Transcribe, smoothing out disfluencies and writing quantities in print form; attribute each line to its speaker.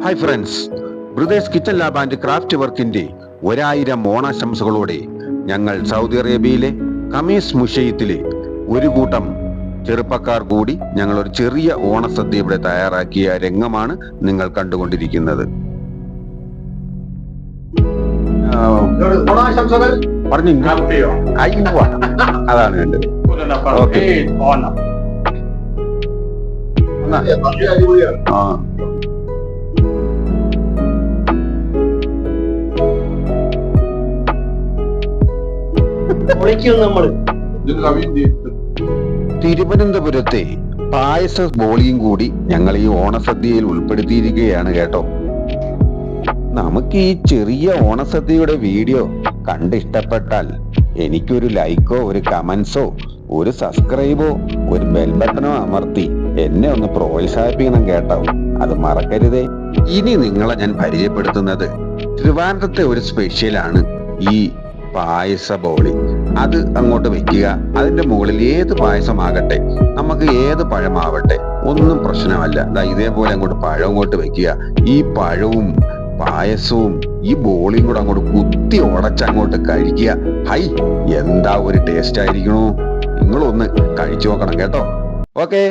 Speaker 1: Hi friends, brothers kitchen lab and craft വർക്കിന്റെ 1000 ഓണാശംസകളോടെ ഞങ്ങൾ Saudi അറേബ്യയിലെ ഖമീസ് മുഷയ്യത്തിലെ ഒരു കൂട്ടം ചെറുപ്പക്കാർ കൂടി ഞങ്ങൾ ഒരു ചെറിയ ഓണസദ്യ ഇവിടെ തയ്യാറാക്കിയ രംഗമാണ് നിങ്ങൾ കണ്ടുകൊണ്ടിരിക്കുന്നത്.
Speaker 2: ഓണാശംസകൾ
Speaker 1: പറഞ്ഞു അയ്യോ, അതാണ് വേണ്ടത്. ഓക്കെ, ആ തിരുവനന്തപുരത്തെ പായസ ബോളിയും കൂടി ഞങ്ങൾ ഈ ഓണസദ്യയിൽ ഉൾപ്പെടുത്തിയിരിക്കുകയാണ് കേട്ടോ. നമുക്ക് ഈ ചെറിയ ഓണസദ്യയുടെ വീഡിയോ കണ്ടിഷ്ടപ്പെട്ടാൽ എനിക്കൊരു ലൈക്കോ ഒരു കമന്റ്സോ ഒരു സബ്സ്ക്രൈബോ ഒരു ബെൽ ബട്ടണോ അമർത്തി എന്നെ ഒന്ന് പ്രോത്സാഹിപ്പിക്കണം കേട്ടോ, അത് മറക്കരുതേ. ഇനി നിങ്ങളെ ഞാൻ പരിചയപ്പെടുത്തുന്നത് ട്രിവാൻഡ്രത്തെ ഒരു സ്പെഷ്യലാണ് ഈ പായസ ബോളി. അത് അങ്ങോട്ട് വെക്കുക, അതിന്റെ മുകളിൽ ഏത് പായസമാകട്ടെ, നമുക്ക് ഏത് പഴമാവട്ടെ, ഒന്നും പ്രശ്നമല്ല. ഇതേപോലെ അങ്ങോട്ട് പഴം അങ്ങോട്ട് വെക്കുക. ഈ പഴവും പായസവും ഈ ബോളിയും കൂടെ അങ്ങോട്ട് കുത്തി ഉടച്ച് അങ്ങോട്ട് കഴിക്കുക. ഹൈ, എന്താ ഒരു ടേസ്റ്റ് ആയിരിക്കണോ! നിങ്ങളൊന്ന് കഴിച്ചു നോക്കണം കേട്ടോ. ഓക്കെ.